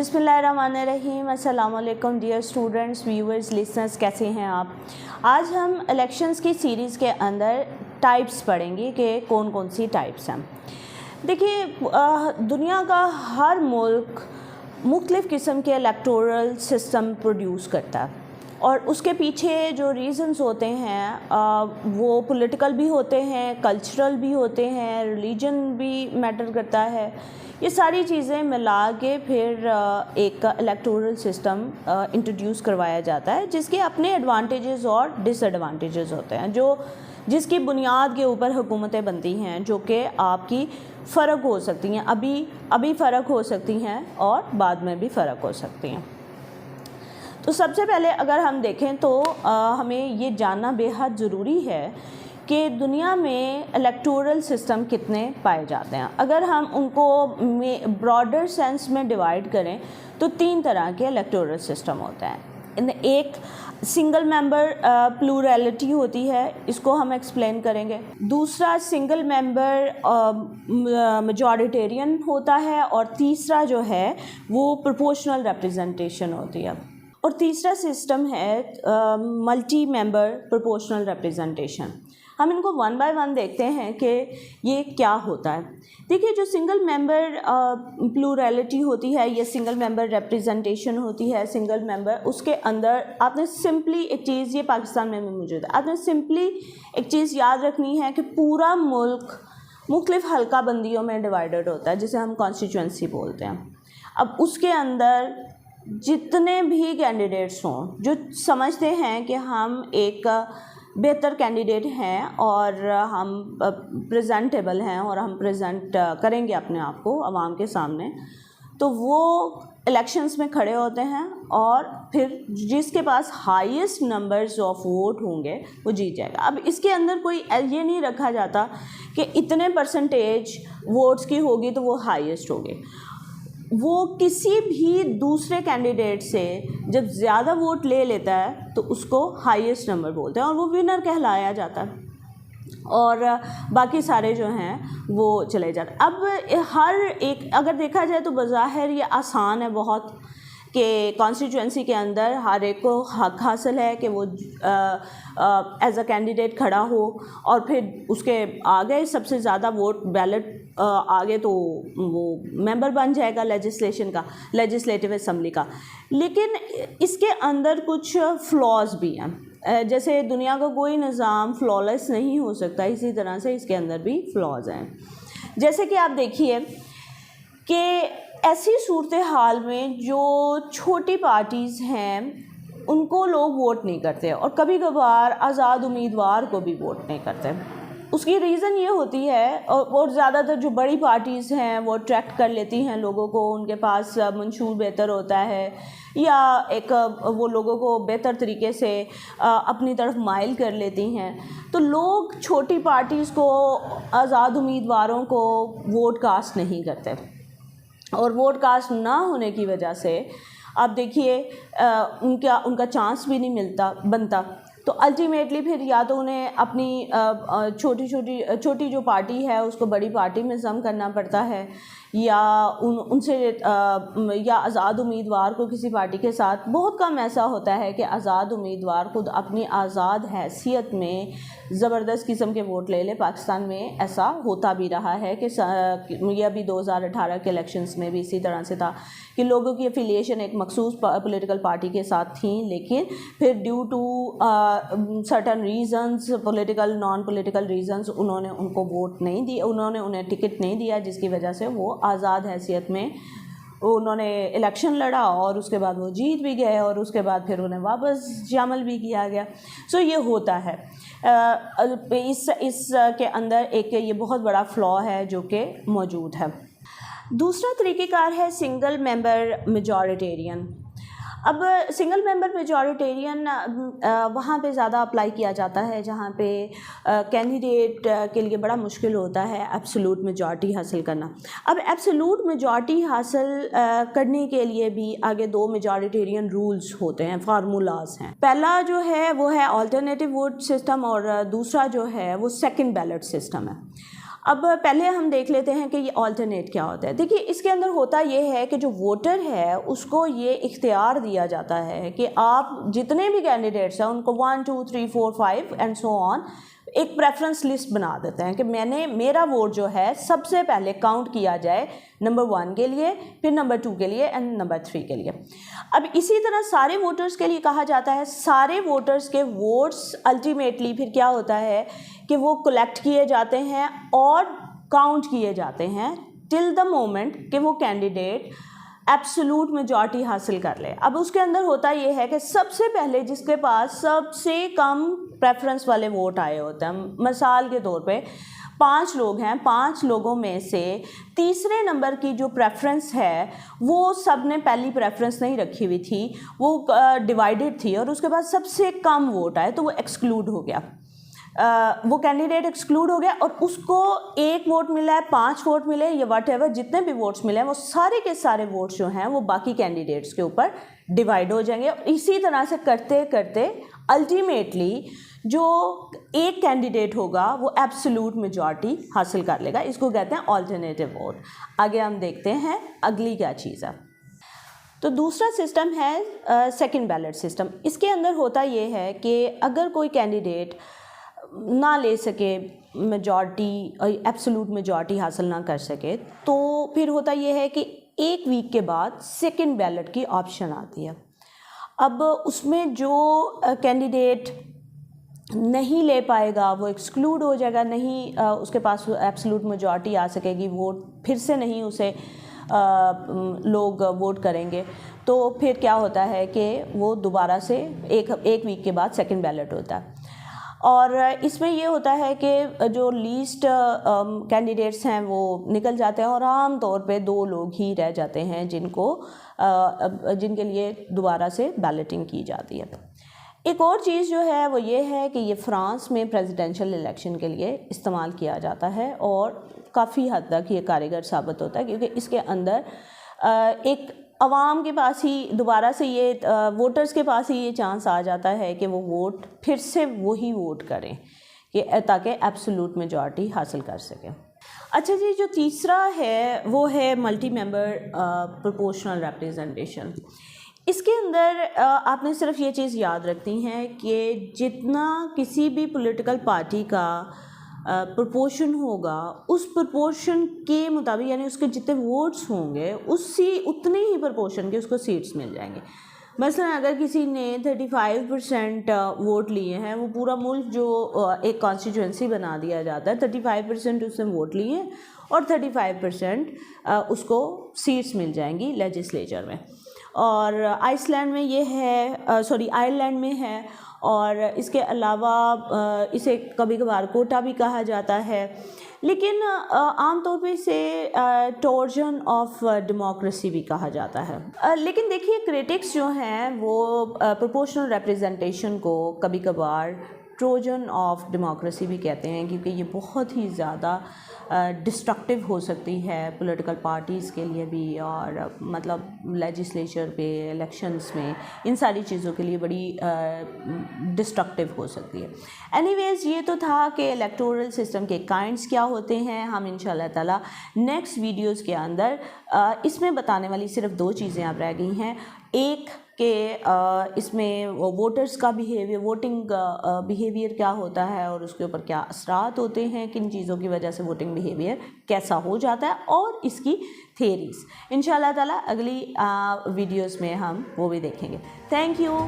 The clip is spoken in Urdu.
بسم اللہ الرحمن الرحیم. السلام علیکم ڈیئر اسٹوڈنٹس, ویورز, لسنرس, کیسے ہیں آپ؟ آج ہم الیکشنز کی سیریز کے اندر ٹائپس پڑھیں گے کہ کون کون سی ٹائپس ہیں. دیکھیے, دنیا کا ہر ملک مختلف قسم کے الیکٹورل سسٹم پروڈیوس کرتا ہے اور اس کے پیچھے جو ریزنز ہوتے ہیں وہ پولیٹیکل بھی ہوتے ہیں, کلچرل بھی ہوتے ہیں, ریلیجن بھی میٹر کرتا ہے. یہ ساری چیزیں ملا کے پھر ایک الیکٹورل سسٹم انٹروڈیوس کروایا جاتا ہے جس کے اپنے ایڈوانٹیجز اور ڈس ایڈوانٹیجز ہوتے ہیں, جس کی بنیاد کے اوپر حکومتیں بنتی ہیں, جو کہ آپ کی فرق ہو سکتی ہیں, ابھی فرق ہو سکتی ہیں اور بعد میں بھی فرق ہو سکتی ہیں. تو سب سے پہلے اگر ہم دیکھیں تو ہمیں یہ جاننا بے حد ضروری ہے کہ دنیا میں الیکٹورل سسٹم کتنے پائے جاتے ہیں. اگر ہم ان کو براڈر سینس میں ڈیوائڈ کریں تو 3 طرح کے الیکٹورل سسٹم ہوتے ہیں. ایک سنگل ممبر پلورلٹی ہوتی ہے, اس کو ہم ایکسپلین کریں گے. دوسرا سنگل ممبر میجورٹیرین ہوتا ہے, اور تیسرا جو ہے وہ پروپورشنل ریپرزنٹیشن ہوتی ہے. اور تیسرا سسٹم ہے ملٹی ممبر پروپورشنل ریپرزنٹیشن. ہم ان کو 1 بائی 1 دیکھتے ہیں کہ یہ کیا ہوتا ہے. دیکھیے, جو سنگل ممبر پلورلٹی ہوتی ہے یا سنگل ممبر ریپرزنٹیشن ہوتی ہے, سنگل ممبر, اس کے اندر آپ نے سمپلی ایک چیز, یہ پاکستان میں بھی موجود ہے, آپ نے سمپلی ایک چیز یاد رکھنی ہے کہ پورا ملک مختلف حلقہ بندیوں میں ڈیوائیڈڈ ہوتا ہے جسے ہم کانسٹیچوئنسی بولتے ہیں. اب اس کے اندر جتنے بھی کینڈیڈیٹس ہوں جو سمجھتے ہیں کہ ہم ایک بہتر کینڈیڈیٹ ہیں اور ہم پریزنٹیبل ہیں اور ہم پریزنٹ کریں گے اپنے آپ کو عوام کے سامنے, تو وہ الیکشنز میں کھڑے ہوتے ہیں اور پھر جس کے پاس ہائیسٹ نمبرز آف ووٹ ہوں گے وہ جیت جائے گا. اب اس کے اندر کوئی یہ نہیں رکھا جاتا کہ اتنے پرسنٹیج ووٹس کی ہوگی تو وہ ہائیسٹ ہوگی. وہ کسی بھی دوسرے کینڈیڈیٹ سے جب زیادہ ووٹ لے لیتا ہے تو اس کو ہائیسٹ نمبر بولتے ہیں اور وہ ونر کہلایا جاتا ہے, اور باقی سارے جو ہیں وہ چلے جاتے ہیں. اب ہر ایک اگر دیکھا جائے تو بظاہر یہ آسان ہے بہت کہ کانسٹیچوئنسی کے اندر ہر ایک کو حق حاصل ہے کہ وہ ایز اے کینڈیڈیٹ کھڑا ہو اور پھر اس کے آگے سب سے زیادہ ووٹ بیلٹ آگے تو وہ ممبر بن جائے گا لیجسلیٹو اسمبلی کا. لیکن اس کے اندر کچھ فلاز بھی ہیں, جیسے دنیا کا کوئی نظام فلالیس نہیں ہو سکتا, اسی طرح سے اس کے اندر بھی فلاز ہیں. جیسے کہ آپ دیکھیے کہ ایسی صورتحال میں جو چھوٹی پارٹیز ہیں ان کو لوگ ووٹ نہیں کرتے اور کبھی کبھار آزاد امیدوار کو بھی ووٹ نہیں کرتے. اس کی ریزن یہ ہوتی ہے, اور زیادہ تر جو بڑی پارٹیز ہیں وہ اٹریکٹ کر لیتی ہیں لوگوں کو, ان کے پاس منشور بہتر ہوتا ہے یا ایک وہ لوگوں کو بہتر طریقے سے اپنی طرف مائل کر لیتی ہیں, تو لوگ چھوٹی پارٹیز کو, آزاد امیدواروں کو ووٹ کاسٹ نہیں کرتے. اور ووٹ کاسٹ نہ ہونے کی وجہ سے آپ دیکھیے ان کا چانس بھی نہیں بنتا. تو الٹیمیٹلی پھر یا تو انہیں اپنی چھوٹی جو پارٹی ہے اس کو بڑی پارٹی میں ضم کرنا پڑتا ہے, یا ان سے یا آزاد امیدوار کو کسی پارٹی کے ساتھ. بہت کم ایسا ہوتا ہے کہ آزاد امیدوار خود اپنی آزاد حیثیت میں زبردست قسم کے ووٹ لے لے. پاکستان میں ایسا ہوتا بھی رہا ہے کہ یہ بھی 2018 کے الیکشنز میں بھی اسی طرح سے تھا کہ لوگوں کی افیلیشن ایک مخصوص پولیٹیکل پارٹی کے ساتھ تھیں, لیکن پھر due to certain reasons, political non political reasons, انہوں نے ان کو ووٹ نہیں دیا, انہوں نے انہیں ٹکٹ نہیں دیا, جس کی وجہ سے وہ آزاد حیثیت میں انہوں نے الیکشن لڑا اور اس کے بعد وہ جیت بھی گئے اور اس کے بعد پھر انہیں واپس شامل بھی کیا گیا. سو یہ ہوتا ہے. اس کے اندر ایک یہ بہت بڑا فلا ہے جو کہ موجود ہے. دوسرا طریقہ کار ہے سنگل ممبر میجورٹیرین. اب سنگل ممبر میجورٹیرین وہاں پہ زیادہ اپلائی کیا جاتا ہے جہاں پہ کینڈیڈیٹ کے لیے بڑا مشکل ہوتا ہے ایبسولوٹ میجورٹی حاصل کرنا. اب ایبسولوٹ میجورٹی حاصل کرنے کے لیے بھی آگے 2 میجورٹیرین رولز ہوتے ہیں, فارمولاز ہیں. پہلا جو ہے وہ ہے آلٹرنیٹیو ووٹ سسٹم اور دوسرا جو ہے وہ سیکنڈ بیلٹ سسٹم ہے. اب پہلے ہم دیکھ لیتے ہیں کہ یہ آلٹرنیٹ کیا ہوتا ہے. دیکھیے اس کے اندر ہوتا یہ ہے کہ جو ووٹر ہے اس کو یہ اختیار دیا جاتا ہے کہ آپ جتنے بھی کینڈیڈیٹس ہیں ان کو 1 2 3 4 5 اینڈ سو آن ایک پریفرنس لسٹ بنا دیتے ہیں کہ میرا ووٹ جو ہے سب سے پہلے کاؤنٹ کیا جائے نمبر 1 کے لیے، پھر نمبر 2 کے لیے اینڈ نمبر 3 کے لیے. اب اسی طرح سارے ووٹرز کے لیے کہا جاتا ہے سارے ووٹرز کے ووٹس الٹیمیٹلی پھر کیا ہوتا ہے کہ وہ کلیکٹ کیے جاتے ہیں اور کاؤنٹ کیے جاتے ہیں ٹل دا مومنٹ کہ وہ کینڈیڈیٹ ایبسولوٹ میجورٹی حاصل کر لے. اب اس کے اندر ہوتا یہ ہے کہ سب سے پہلے جس کے پاس سب سے کم پریفرنس والے ووٹ آئے ہوتے ہیں، مثال کے طور پہ 5 لوگ ہیں، 5 لوگوں میں سے تیسرے نمبر کی جو پریفرنس ہے وہ سب نے پہلی پریفرنس نہیں رکھی ہوئی تھی، وہ ڈیوائیڈڈ تھی اور اس کے بعد سب سے کم ووٹ آئے تو وہ ایکسکلوڈ ہو گیا، وہ کینڈیڈیٹ ایکسکلوڈ ہو گیا اور اس کو 1 ووٹ ملا ہے، 5 ووٹ ملے یا واٹ ایور جتنے بھی ووٹس ملے ہیں وہ سارے کے سارے ووٹس جو ہیں وہ باقی کینڈیڈیٹس کے اوپر ڈیوائڈ ہو جائیں گے. اور اسی طرح سے کرتے کرتے الٹیمیٹلی جو ایک کینڈیڈیٹ ہوگا وہ ایبسولوٹ میجورٹی حاصل کر لے گا. اس کو کہتے ہیں آلٹرنیٹیو ووٹ. آگے ہم دیکھتے ہیں اگلی کیا چیز ہے. تو دوسرا سسٹم ہے سیکنڈ بیلٹ سسٹم. اس کے اندر ہوتا یہ ہے کہ اگر کوئی کینڈیڈیٹ نہ لے سکے میجورٹی، ایبسولوٹ میجورٹی حاصل نہ کر سکے تو پھر ہوتا یہ ہے کہ 1 ویک کے بعد سیکنڈ بیلٹ کی آپشن آتی ہے. اب اس میں جو کینڈیڈیٹ نہیں لے پائے گا وہ ایکسکلوڈ ہو جائے گا، نہیں اس کے پاس ایبسولوٹ میجورٹی آ سکے گی، ووٹ پھر سے نہیں اسے لوگ ووٹ کریں گے تو پھر کیا ہوتا ہے کہ وہ دوبارہ سے ایک ویک کے بعد سیکنڈ بیلٹ ہوتا ہے. اور اس میں یہ ہوتا ہے کہ جو لیسٹ کینڈیڈیٹس ہیں وہ نکل جاتے ہیں اور عام طور پہ 2 لوگ ہی رہ جاتے ہیں جن کے لیے دوبارہ سے بیلٹنگ کی جاتی ہے. ایک اور چیز جو ہے وہ یہ ہے کہ یہ فرانس میں پریزیڈینشیل الیکشن کے لیے استعمال کیا جاتا ہے اور کافی حد تک یہ کارگر ثابت ہوتا ہے کیونکہ اس کے اندر ایک عوام کے پاس ہی دوبارہ سے یہ ووٹرز کے پاس ہی یہ چانس آ جاتا ہے کہ وہ ووٹ پھر سے وہی ووٹ کریں کہ تاکہ ایبسولوٹ میجورٹی حاصل کر سکیں. اچھا جی، جو تیسرا ہے وہ ہے ملٹی ممبر پروپورشنل ریپریزنٹیشن. اس کے اندر آپ نے صرف یہ چیز یاد رکھنی ہے کہ جتنا کسی بھی پولیٹیکل پارٹی کا پرپورشن ہوگا اس پرپورشن کے مطابق، یعنی اس کے جتنے ووٹس ہوں گے اتنے ہی پرپورشن کے اس کو سیٹس مل جائیں گے. مثلا اگر کسی نے 35% ووٹ لیے ہیں، وہ پورا ملک جو ایک کانسٹیچوئنسی بنا دیا جاتا ہے 35% اس نے ووٹ لیے اور 35% اس کو سیٹس مل جائیں گی لیجسلیچر میں. اور آئرلینڈ میں ہے اور اس کے علاوہ اسے کبھی کبھار کوٹا بھی کہا جاتا ہے، لیکن عام طور پہ اسے ٹورجن آف ڈیموکریسی بھی کہا جاتا ہے. لیکن دیکھیے کریٹکس جو ہیں وہ پروپورشنل ریپریزنٹیشن کو کبھی کبھار ٹروجن آف ڈیموکریسی بھی کہتے ہیں کیونکہ یہ بہت ہی زیادہ ڈسٹرکٹیو ہو سکتی ہے پولیٹیکل پارٹیز کے لیے بھی، اور مطلب لیجسلیچر پہ، الیکشنز میں، ان ساری چیزوں کے لیے بڑی ڈسٹرکٹیو ہو سکتی ہے. اینی ویز یہ تو تھا کہ الیکٹورل سسٹم کے کائنڈس کیا ہوتے ہیں. ہم انشاءاللہ تعالیٰ نیکسٹ ویڈیوز کے اندر اس میں بتانے والی صرف 2 چیزیں اب رہ گئی ہیں. ایک کہ اس میں ووٹرز کا ووٹنگ بیہیویئر کیا ہوتا ہے اور اس کے اوپر کیا اثرات ہوتے ہیں، کن چیزوں کی وجہ سے ووٹنگ بیہیویئر کیسا ہو جاتا ہے، اور اس کی تھیریز انشاءاللہ تعالیٰ اگلی ویڈیوز میں ہم وہ بھی دیکھیں گے. Thank you.